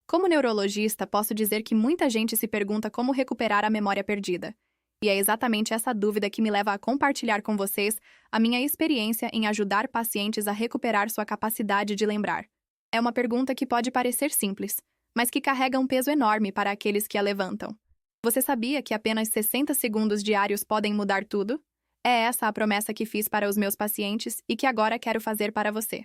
Como neurologista, posso dizer que muita gente se pergunta como recuperar a memória perdida. E é exatamente essa dúvida que me leva a compartilhar com vocês a minha experiência em ajudar pacientes a recuperar sua capacidade de lembrar. É uma pergunta que pode parecer simples, mas que carrega um peso enorme para aqueles que a levantam. Você sabia que apenas 60 segundos diários podem mudar tudo? É essa a promessa que fiz para os meus pacientes e que agora quero fazer para você.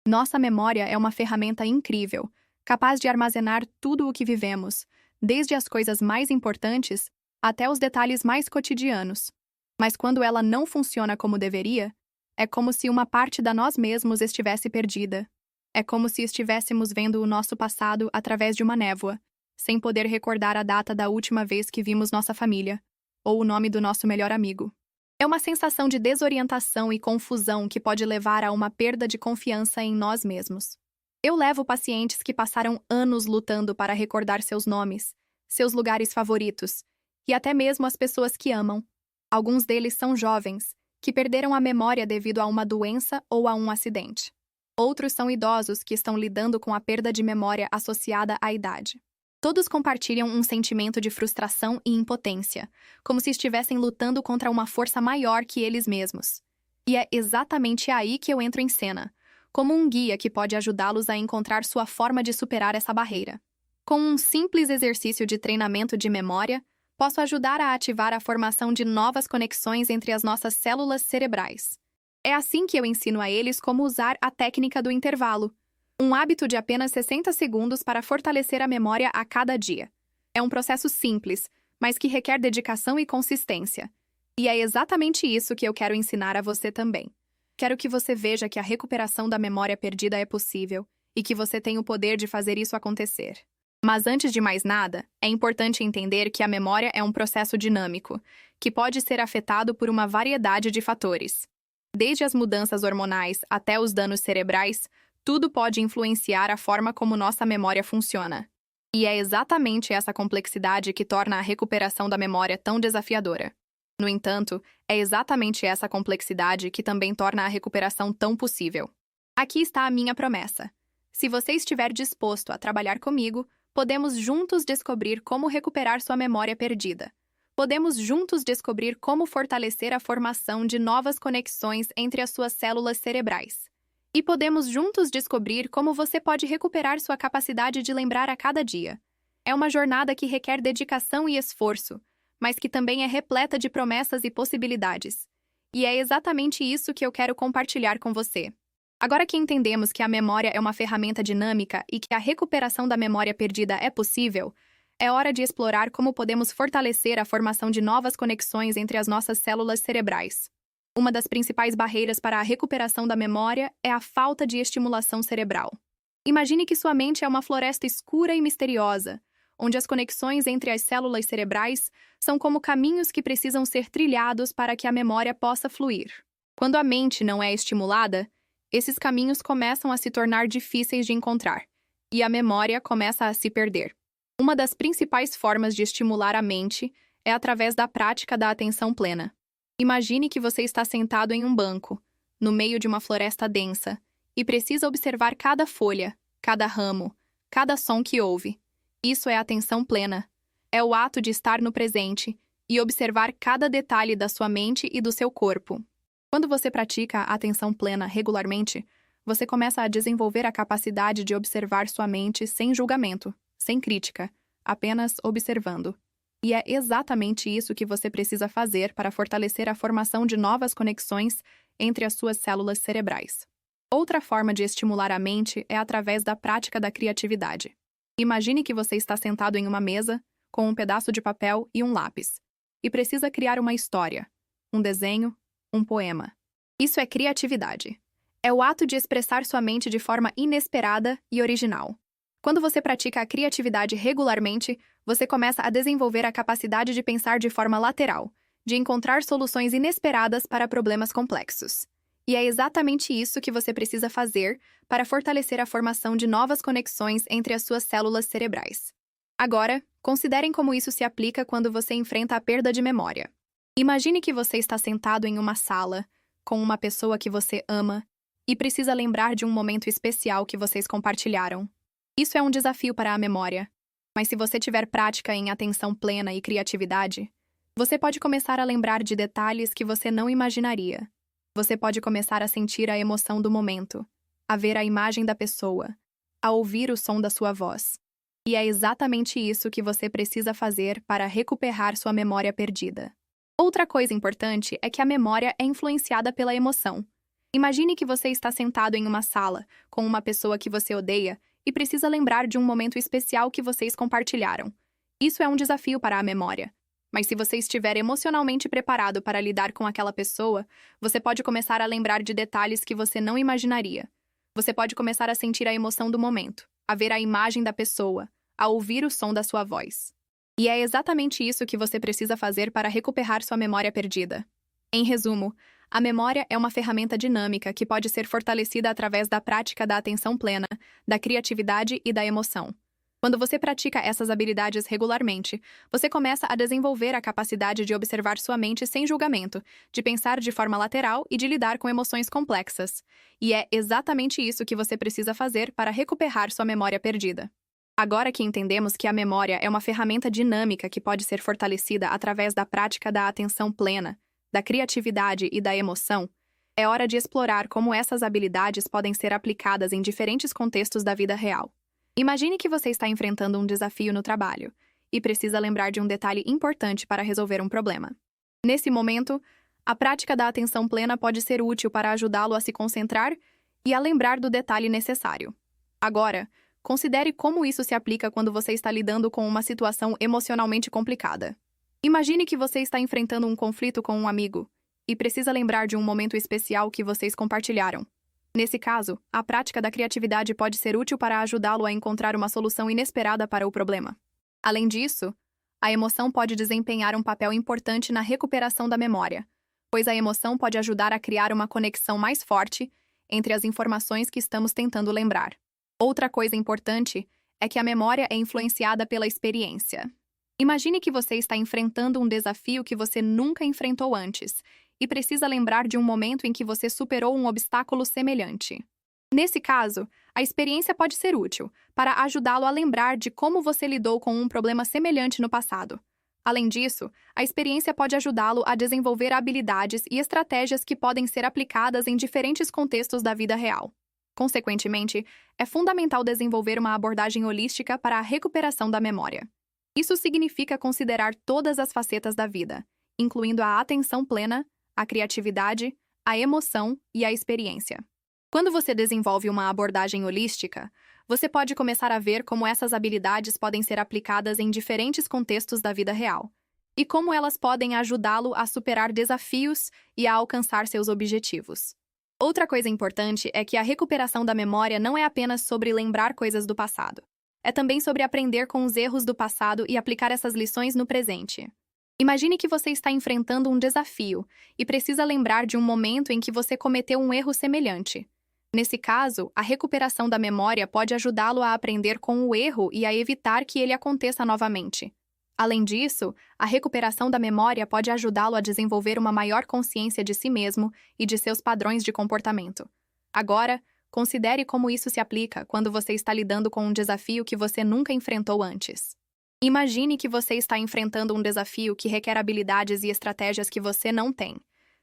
Nossa memória é uma ferramenta incrível, capaz de armazenar tudo o que vivemos, desde as coisas mais importantes até os detalhes mais cotidianos. Mas quando ela não funciona como deveria, é como se uma parte da nós mesmos estivesse perdida. É como se estivéssemos vendo o nosso passado através de uma névoa, sem poder recordar a data da última vez que vimos nossa família, ou o nome do nosso melhor amigo. É uma sensação de desorientação e confusão que pode levar a uma perda de confiança em nós mesmos. Eu levo pacientes que passaram anos lutando para recordar seus nomes, seus lugares favoritos, e até mesmo as pessoas que amam. Alguns deles são jovens, que perderam a memória devido a uma doença ou a um acidente. Outros são idosos que estão lidando com a perda de memória associada à idade. Todos compartilham um sentimento de frustração e impotência, como se estivessem lutando contra uma força maior que eles mesmos. E é exatamente aí que eu entro em cena, como um guia que pode ajudá-los a encontrar sua forma de superar essa barreira. Com um simples exercício de treinamento de memória, posso ajudar a ativar a formação de novas conexões entre as nossas células cerebrais. É assim que eu ensino a eles como usar a técnica do intervalo, um hábito de apenas 60 segundos para fortalecer a memória a cada dia. É um processo simples, mas que requer dedicação e consistência. E é exatamente isso que eu quero ensinar a você também. Quero que você veja que a recuperação da memória perdida é possível e que você tem o poder de fazer isso acontecer. Mas antes de mais nada, é importante entender que a memória é um processo dinâmico, que pode ser afetado por uma variedade de fatores. Desde as mudanças hormonais até os danos cerebrais, tudo pode influenciar a forma como nossa memória funciona. E é exatamente essa complexidade que torna a recuperação da memória tão desafiadora. No entanto, é exatamente essa complexidade que também torna a recuperação tão possível. Aqui está a minha promessa. Se você estiver disposto a trabalhar comigo, podemos juntos descobrir como recuperar sua memória perdida. Podemos juntos descobrir como fortalecer a formação de novas conexões entre as suas células cerebrais. E podemos juntos descobrir como você pode recuperar sua capacidade de lembrar a cada dia. É uma jornada que requer dedicação e esforço, mas que também é repleta de promessas e possibilidades. E é exatamente isso que eu quero compartilhar com você. Agora que entendemos que a memória é uma ferramenta dinâmica e que a recuperação da memória perdida é possível, é hora de explorar como podemos fortalecer a formação de novas conexões entre as nossas células cerebrais. Uma das principais barreiras para a recuperação da memória é a falta de estimulação cerebral. Imagine que sua mente é uma floresta escura e misteriosa, onde as conexões entre as células cerebrais são como caminhos que precisam ser trilhados para que a memória possa fluir. Quando a mente não é estimulada, esses caminhos começam a se tornar difíceis de encontrar, e a memória começa a se perder. Uma das principais formas de estimular a mente é através da prática da atenção plena. Imagine que você está sentado em um banco, no meio de uma floresta densa, e precisa observar cada folha, cada ramo, cada som que ouve. Isso é atenção plena. É o ato de estar no presente e observar cada detalhe da sua mente e do seu corpo. Quando você pratica a atenção plena regularmente, você começa a desenvolver a capacidade de observar sua mente sem julgamento, sem crítica, apenas observando. E é exatamente isso que você precisa fazer para fortalecer a formação de novas conexões entre as suas células cerebrais. Outra forma de estimular a mente é através da prática da criatividade. Imagine que você está sentado em uma mesa, com um pedaço de papel e um lápis, e precisa criar uma história, um desenho, um poema. Isso é criatividade. É o ato de expressar sua mente de forma inesperada e original. Quando você pratica a criatividade regularmente, você começa a desenvolver a capacidade de pensar de forma lateral, de encontrar soluções inesperadas para problemas complexos. E é exatamente isso que você precisa fazer para fortalecer a formação de novas conexões entre as suas células cerebrais. Agora, considerem como isso se aplica quando você enfrenta a perda de memória. Imagine que você está sentado em uma sala, com uma pessoa que você ama, e precisa lembrar de um momento especial que vocês compartilharam. Isso é um desafio para a memória. Mas se você tiver prática em atenção plena e criatividade, você pode começar a lembrar de detalhes que você não imaginaria. Você pode começar a sentir a emoção do momento, a ver a imagem da pessoa, a ouvir o som da sua voz. E é exatamente isso que você precisa fazer para recuperar sua memória perdida. Outra coisa importante é que a memória é influenciada pela emoção. Imagine que você está sentado em uma sala com uma pessoa que você odeia e precisa lembrar de um momento especial que vocês compartilharam. Isso é um desafio para a memória. Mas se você estiver emocionalmente preparado para lidar com aquela pessoa, você pode começar a lembrar de detalhes que você não imaginaria. Você pode começar a sentir a emoção do momento, a ver a imagem da pessoa, a ouvir o som da sua voz. E é exatamente isso que você precisa fazer para recuperar sua memória perdida. Em resumo, a memória é uma ferramenta dinâmica que pode ser fortalecida através da prática da atenção plena, da criatividade e da emoção. Quando você pratica essas habilidades regularmente, você começa a desenvolver a capacidade de observar sua mente sem julgamento, de pensar de forma lateral e de lidar com emoções complexas. E é exatamente isso que você precisa fazer para recuperar sua memória perdida. Agora que entendemos que a memória é uma ferramenta dinâmica que pode ser fortalecida através da prática da atenção plena, da criatividade e da emoção, é hora de explorar como essas habilidades podem ser aplicadas em diferentes contextos da vida real. Imagine que você está enfrentando um desafio no trabalho e precisa lembrar de um detalhe importante para resolver um problema. Nesse momento, a prática da atenção plena pode ser útil para ajudá-lo a se concentrar e a lembrar do detalhe necessário. Agora, considere como isso se aplica quando você está lidando com uma situação emocionalmente complicada. Imagine que você está enfrentando um conflito com um amigo e precisa lembrar de um momento especial que vocês compartilharam. Nesse caso, a prática da criatividade pode ser útil para ajudá-lo a encontrar uma solução inesperada para o problema. Além disso, a emoção pode desempenhar um papel importante na recuperação da memória, pois a emoção pode ajudar a criar uma conexão mais forte entre as informações que estamos tentando lembrar. Outra coisa importante é que a memória é influenciada pela experiência. Imagine que você está enfrentando um desafio que você nunca enfrentou antes e precisa lembrar de um momento em que você superou um obstáculo semelhante. Nesse caso, a experiência pode ser útil para ajudá-lo a lembrar de como você lidou com um problema semelhante no passado. Além disso, a experiência pode ajudá-lo a desenvolver habilidades e estratégias que podem ser aplicadas em diferentes contextos da vida real. Consequentemente, é fundamental desenvolver uma abordagem holística para a recuperação da memória. Isso significa considerar todas as facetas da vida, incluindo a atenção plena, a criatividade, a emoção e a experiência. Quando você desenvolve uma abordagem holística, você pode começar a ver como essas habilidades podem ser aplicadas em diferentes contextos da vida real, e como elas podem ajudá-lo a superar desafios e a alcançar seus objetivos. Outra coisa importante é que a recuperação da memória não é apenas sobre lembrar coisas do passado. É também sobre aprender com os erros do passado e aplicar essas lições no presente. Imagine que você está enfrentando um desafio e precisa lembrar de um momento em que você cometeu um erro semelhante. Nesse caso, a recuperação da memória pode ajudá-lo a aprender com o erro e a evitar que ele aconteça novamente. Além disso, a recuperação da memória pode ajudá-lo a desenvolver uma maior consciência de si mesmo e de seus padrões de comportamento. Agora, considere como isso se aplica quando você está lidando com um desafio que você nunca enfrentou antes. Imagine que você está enfrentando um desafio que requer habilidades e estratégias que você não tem.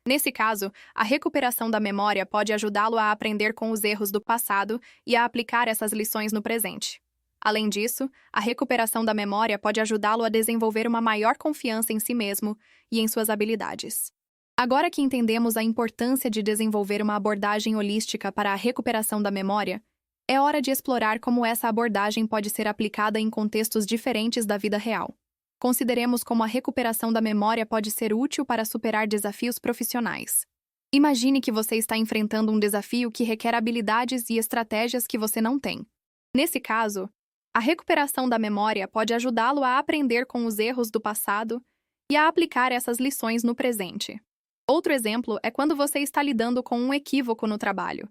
Nesse caso, a recuperação da memória pode ajudá-lo a aprender com os erros do passado e a aplicar essas lições no presente. Além disso, a recuperação da memória pode ajudá-lo a desenvolver uma maior confiança em si mesmo e em suas habilidades. Agora que entendemos a importância de desenvolver uma abordagem holística para a recuperação da memória, é hora de explorar como essa abordagem pode ser aplicada em contextos diferentes da vida real. Consideremos como a recuperação da memória pode ser útil para superar desafios profissionais. Imagine que você está enfrentando um desafio que requer habilidades e estratégias que você não tem. Nesse caso, a recuperação da memória pode ajudá-lo a aprender com os erros do passado e a aplicar essas lições no presente. Outro exemplo é quando você está lidando com um equívoco no trabalho.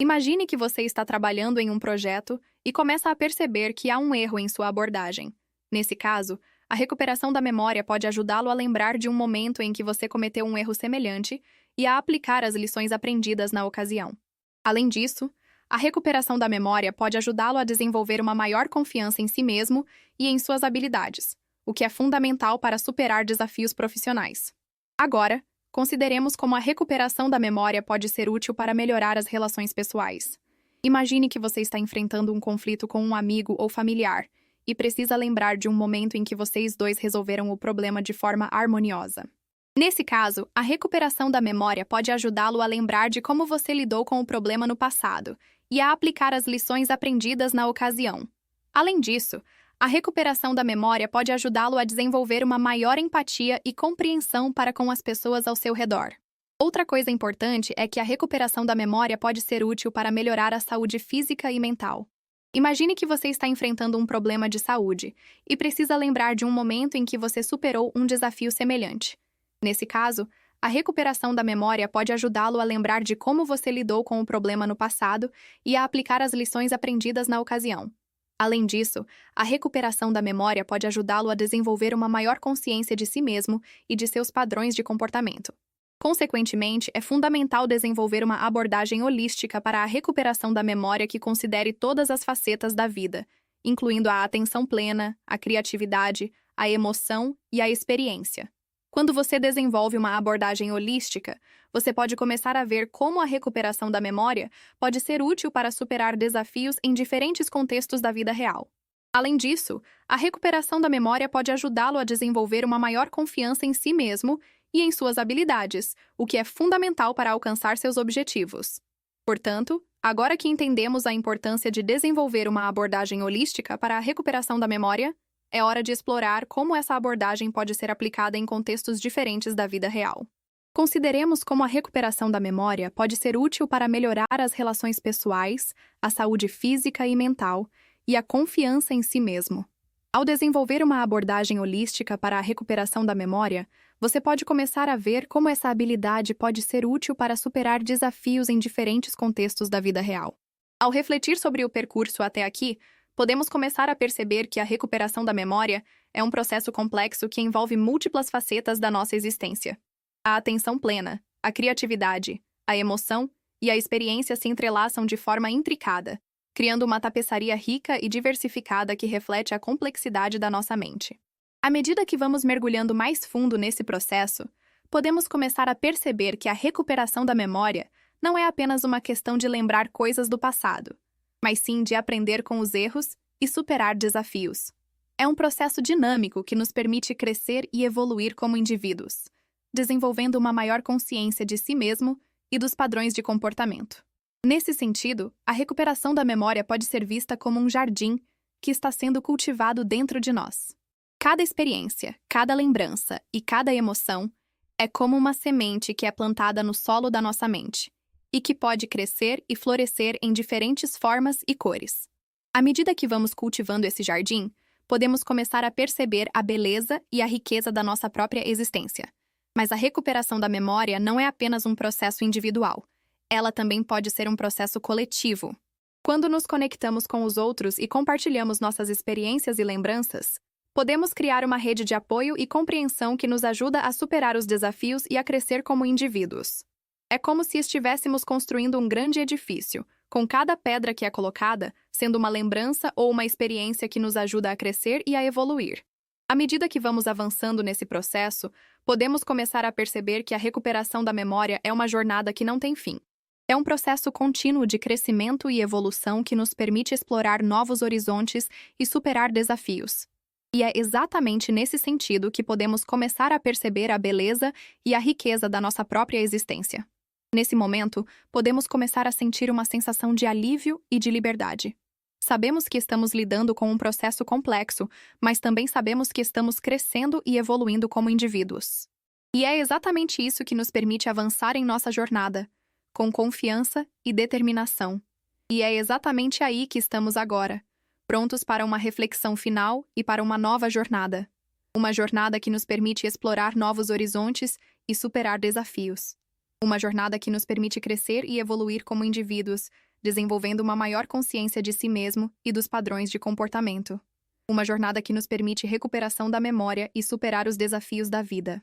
Imagine que você está trabalhando em um projeto e começa a perceber que há um erro em sua abordagem. Nesse caso, a recuperação da memória pode ajudá-lo a lembrar de um momento em que você cometeu um erro semelhante e a aplicar as lições aprendidas na ocasião. Além disso, a recuperação da memória pode ajudá-lo a desenvolver uma maior confiança em si mesmo e em suas habilidades, o que é fundamental para superar desafios profissionais. Agora, consideremos como a recuperação da memória pode ser útil para melhorar as relações pessoais. Imagine que você está enfrentando um conflito com um amigo ou familiar e precisa lembrar de um momento em que vocês dois resolveram o problema de forma harmoniosa. Nesse caso, a recuperação da memória pode ajudá-lo a lembrar de como você lidou com o problema no passado e a aplicar as lições aprendidas na ocasião. Além disso, a recuperação da memória pode ajudá-lo a desenvolver uma maior empatia e compreensão para com as pessoas ao seu redor. Outra coisa importante é que a recuperação da memória pode ser útil para melhorar a saúde física e mental. Imagine que você está enfrentando um problema de saúde e precisa lembrar de um momento em que você superou um desafio semelhante. Nesse caso, a recuperação da memória pode ajudá-lo a lembrar de como você lidou com o problema no passado e a aplicar as lições aprendidas na ocasião. Além disso, a recuperação da memória pode ajudá-lo a desenvolver uma maior consciência de si mesmo e de seus padrões de comportamento. Consequentemente, é fundamental desenvolver uma abordagem holística para a recuperação da memória que considere todas as facetas da vida, incluindo a atenção plena, a criatividade, a emoção e a experiência. Quando você desenvolve uma abordagem holística, você pode começar a ver como a recuperação da memória pode ser útil para superar desafios em diferentes contextos da vida real. Além disso, a recuperação da memória pode ajudá-lo a desenvolver uma maior confiança em si mesmo e em suas habilidades, o que é fundamental para alcançar seus objetivos. Portanto, agora que entendemos a importância de desenvolver uma abordagem holística para a recuperação da memória, é hora de explorar como essa abordagem pode ser aplicada em contextos diferentes da vida real. Consideremos como a recuperação da memória pode ser útil para melhorar as relações pessoais, a saúde física e mental e a confiança em si mesmo. Ao desenvolver uma abordagem holística para a recuperação da memória, você pode começar a ver como essa habilidade pode ser útil para superar desafios em diferentes contextos da vida real. Ao refletir sobre o percurso até aqui, podemos começar a perceber que a recuperação da memória é um processo complexo que envolve múltiplas facetas da nossa existência. A atenção plena, a criatividade, a emoção e a experiência se entrelaçam de forma intricada, criando uma tapeçaria rica e diversificada que reflete a complexidade da nossa mente. À medida que vamos mergulhando mais fundo nesse processo, podemos começar a perceber que a recuperação da memória não é apenas uma questão de lembrar coisas do passado, mas sim de aprender com os erros e superar desafios. É um processo dinâmico que nos permite crescer e evoluir como indivíduos, desenvolvendo uma maior consciência de si mesmo e dos padrões de comportamento. Nesse sentido, a recuperação da memória pode ser vista como um jardim que está sendo cultivado dentro de nós. Cada experiência, cada lembrança e cada emoção é como uma semente que é plantada no solo da nossa mente e que pode crescer e florescer em diferentes formas e cores. À medida que vamos cultivando esse jardim, podemos começar a perceber a beleza e a riqueza da nossa própria existência. Mas a recuperação da memória não é apenas um processo individual. Ela também pode ser um processo coletivo. Quando nos conectamos com os outros e compartilhamos nossas experiências e lembranças, podemos criar uma rede de apoio e compreensão que nos ajuda a superar os desafios e a crescer como indivíduos. É como se estivéssemos construindo um grande edifício, com cada pedra que é colocada sendo uma lembrança ou uma experiência que nos ajuda a crescer e a evoluir. À medida que vamos avançando nesse processo, podemos começar a perceber que a recuperação da memória é uma jornada que não tem fim. É um processo contínuo de crescimento e evolução que nos permite explorar novos horizontes e superar desafios. E é exatamente nesse sentido que podemos começar a perceber a beleza e a riqueza da nossa própria existência. Nesse momento, podemos começar a sentir uma sensação de alívio e de liberdade. Sabemos que estamos lidando com um processo complexo, mas também sabemos que estamos crescendo e evoluindo como indivíduos. E é exatamente isso que nos permite avançar em nossa jornada, com confiança e determinação. E é exatamente aí que estamos agora, prontos para uma reflexão final e para uma nova jornada. Uma jornada que nos permite explorar novos horizontes e superar desafios. Uma jornada que nos permite crescer e evoluir como indivíduos, desenvolvendo uma maior consciência de si mesmo e dos padrões de comportamento. Uma jornada que nos permite recuperação da memória e superar os desafios da vida.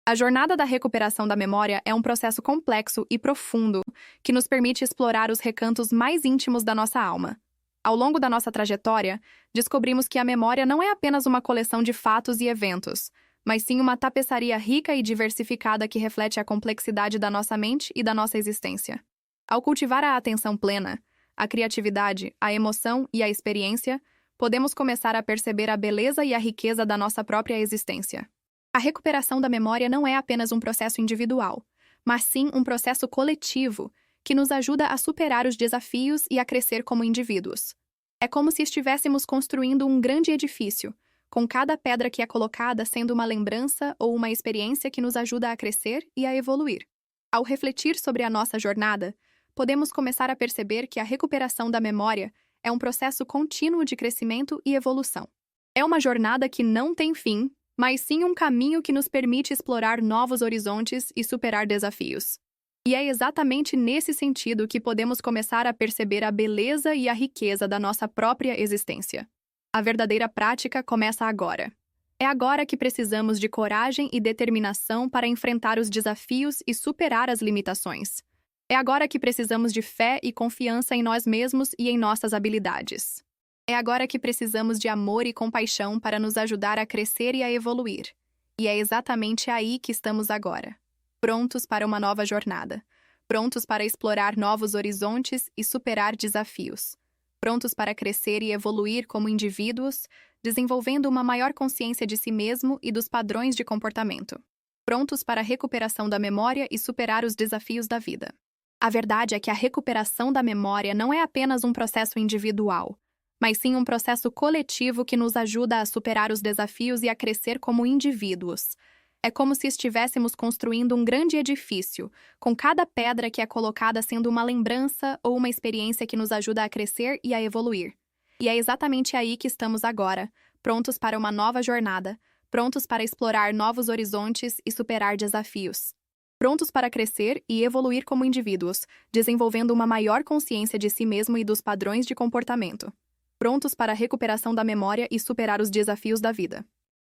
A jornada da recuperação da memória é um processo complexo e profundo que nos permite explorar os recantos mais íntimos da nossa alma. Ao longo da nossa trajetória, descobrimos que a memória não é apenas uma coleção de fatos e eventos, mas sim uma tapeçaria rica e diversificada que reflete a complexidade da nossa mente e da nossa existência. Ao cultivar a atenção plena, a criatividade, a emoção e a experiência, podemos começar a perceber a beleza e a riqueza da nossa própria existência. A recuperação da memória não é apenas um processo individual, mas sim um processo coletivo que nos ajuda a superar os desafios e a crescer como indivíduos. É como se estivéssemos construindo um grande edifício, com cada pedra que é colocada sendo uma lembrança ou uma experiência que nos ajuda a crescer e a evoluir. Ao refletir sobre a nossa jornada, podemos começar a perceber que a recuperação da memória é um processo contínuo de crescimento e evolução. É uma jornada que não tem fim, mas sim um caminho que nos permite explorar novos horizontes e superar desafios. E é exatamente nesse sentido que podemos começar a perceber a beleza e a riqueza da nossa própria existência. A verdadeira prática começa agora. É agora que precisamos de coragem e determinação para enfrentar os desafios e superar as limitações. É agora que precisamos de fé e confiança em nós mesmos e em nossas habilidades. É agora que precisamos de amor e compaixão para nos ajudar a crescer e a evoluir. E é exatamente aí que estamos agora. Prontos para uma nova jornada. Prontos para explorar novos horizontes e superar desafios. Prontos para crescer e evoluir como indivíduos, desenvolvendo uma maior consciência de si mesmo e dos padrões de comportamento. Prontos para a recuperação da memória e superar os desafios da vida. A verdade é que a recuperação da memória não é apenas um processo individual, mas sim um processo coletivo que nos ajuda a superar os desafios e a crescer como indivíduos. É como se estivéssemos construindo um grande edifício, com cada pedra que é colocada sendo uma lembrança ou uma experiência que nos ajuda a crescer e a evoluir. E é exatamente aí que estamos agora, prontos para uma nova jornada, prontos para explorar novos horizontes e superar desafios. Prontos para crescer e evoluir como indivíduos, desenvolvendo uma maior consciência de si mesmo e dos padrões de comportamento. Prontos para a recuperação da memória e superar os desafios da vida.